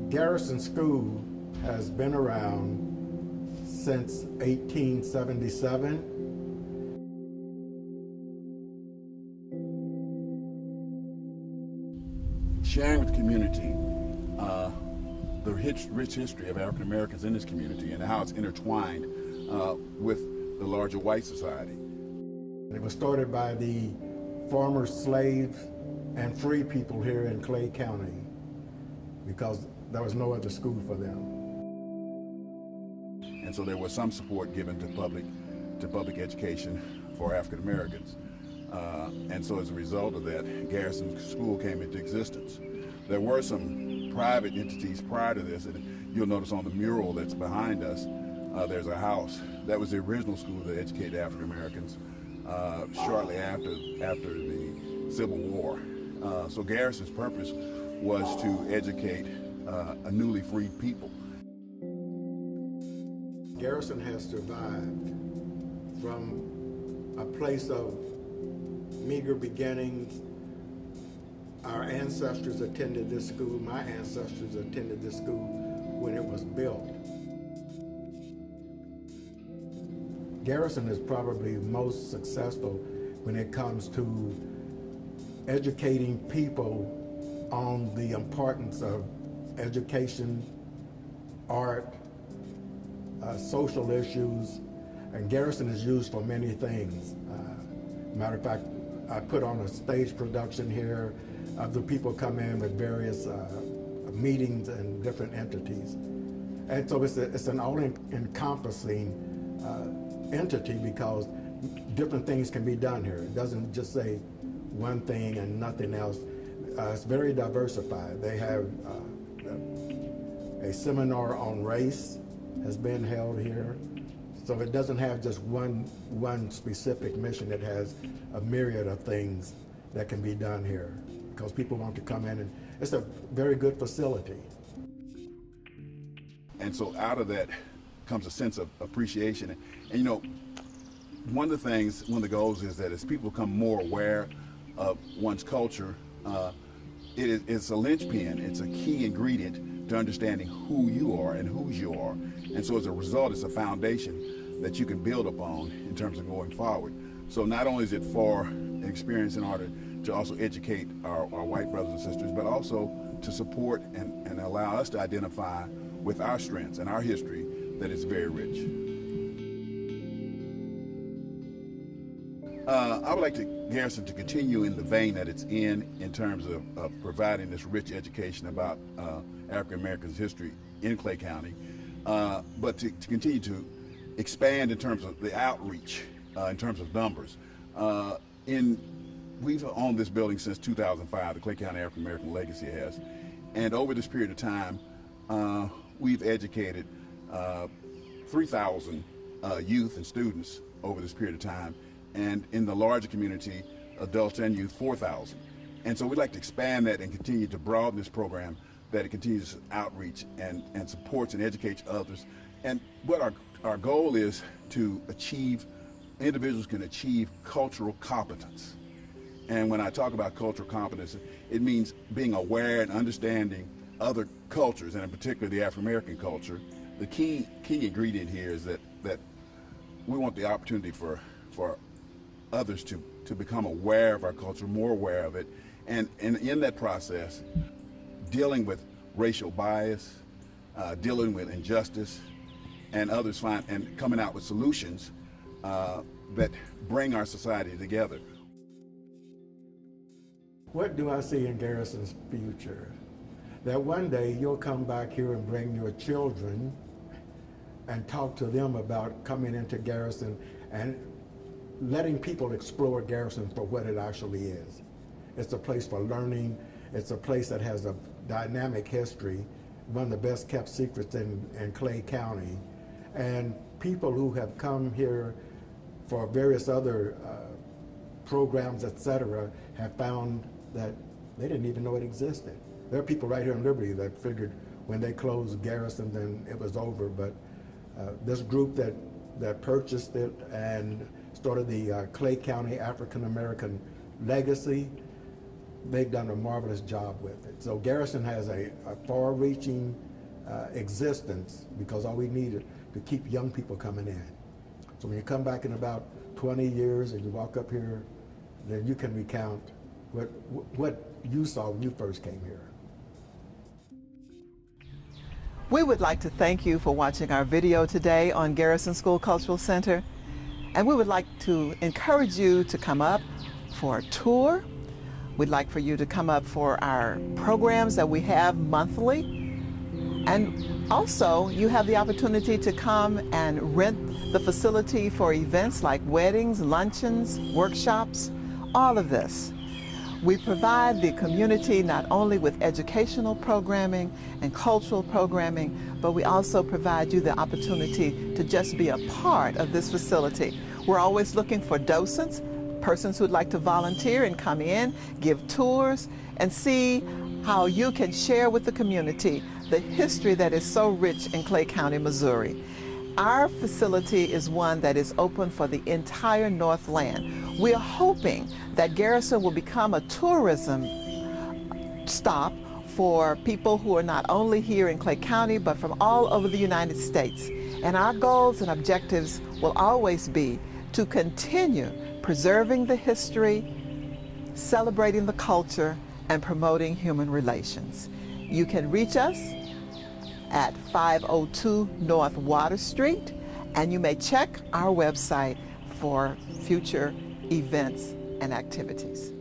Garrison School has been around since 1877. Sharing with the community the rich history of African Americans in this community and how it's intertwined with the larger white society. It was started by the former slave and free people here in Clay County because there was no other school for them. And so there was some support given to public education for African Americans. And so as a result of that, Garrison School came into existence. There were some private entities prior to this, and you'll notice on the mural that's behind us, there's a house. That was the original school that educated African Americans shortly after the Civil War. So Garrison's purpose was to educate a newly freed people. Garrison has survived from a place of meager beginnings. Our ancestors attended this school. My ancestors attended this school when it was built. Garrison is probably most successful when it comes to educating people on the importance of education, art, social issues, and Garrison is used for many things. Matter of fact, I put on a stage production here of the people come in with various meetings and different entities. And so it's an all-encompassing entity because different things can be done here. It doesn't just say one thing and nothing else. It's very diversified. They have a seminar on race has been held here. So it doesn't have just one specific mission. It has a myriad of things that can be done here because people want to come in, and it's a very good facility. And so out of that comes a sense of appreciation. And you know, one of the goals is that as people become more aware of one's culture, it's a linchpin, it's a key ingredient to understanding who you are and whose you are. And so as a result, it's a foundation that you can build upon in terms of going forward. So not only is it for an experience in order to also educate our white brothers and sisters, but also to support and allow us to identify with our strengths and our history that is very rich. I would like Garrison to continue in the vein that it's in terms of providing this rich education about African Americans' history in Clay County, but to continue to expand in terms of the outreach, in terms of numbers. We've owned this building since 2005, the Clay County African American Legacy has, and over this period of time, we've educated 3,000 youth and students over this period of time, and in the larger community, adults and youth, 4,000. And so we'd like to expand that and continue to broaden this program, that it continues outreach and supports and educates others. And what our goal is to achieve, individuals can achieve cultural competence. And when I talk about cultural competence, it means being aware and understanding other cultures, and in particular the African American culture. The key ingredient here is that we want the opportunity for others to become aware of our culture, more aware of it, and in that process, dealing with racial bias, dealing with injustice, and others and coming out with solutions that bring our society together. What do I see in Garrison's future? That one day you'll come back here and bring your children and talk to them about coming into Garrison and letting people explore Garrison for what it actually is. It's a place for learning. It's a place that has a dynamic history, one of the best kept secrets in Clay County. And people who have come here for various other programs, etc., have found that they didn't even know it existed. There are people right here in Liberty that figured when they closed Garrison, then it was over. But this group that purchased it and started the Clay County African American Legacy, they've done a marvelous job with it. So Garrison has a far-reaching existence because all we need is to keep young people coming in. So when you come back in about 20 years and you walk up here, then you can recount what you saw when you first came here. We would like to thank you for watching our video today on Garrison School Cultural Center. And we would like to encourage you to come up for a tour. We'd like for you to come up for our programs that we have monthly. And also, you have the opportunity to come and rent the facility for events like weddings, luncheons, workshops, all of this. We provide the community not only with educational programming and cultural programming, but we also provide you the opportunity to just be a part of this facility. We're always looking for docents, persons who'd like to volunteer and come in, give tours, and see how you can share with the community the history that is so rich in Clay County, Missouri. Our facility is one that is open for the entire Northland. We are hoping that Garrison will become a tourism stop for people who are not only here in Clay County, but from all over the United States. And our goals and objectives will always be to continue preserving the history, celebrating the culture, and promoting human relations. You can reach us at 502 North Water Street, and you may check our website for future events and activities.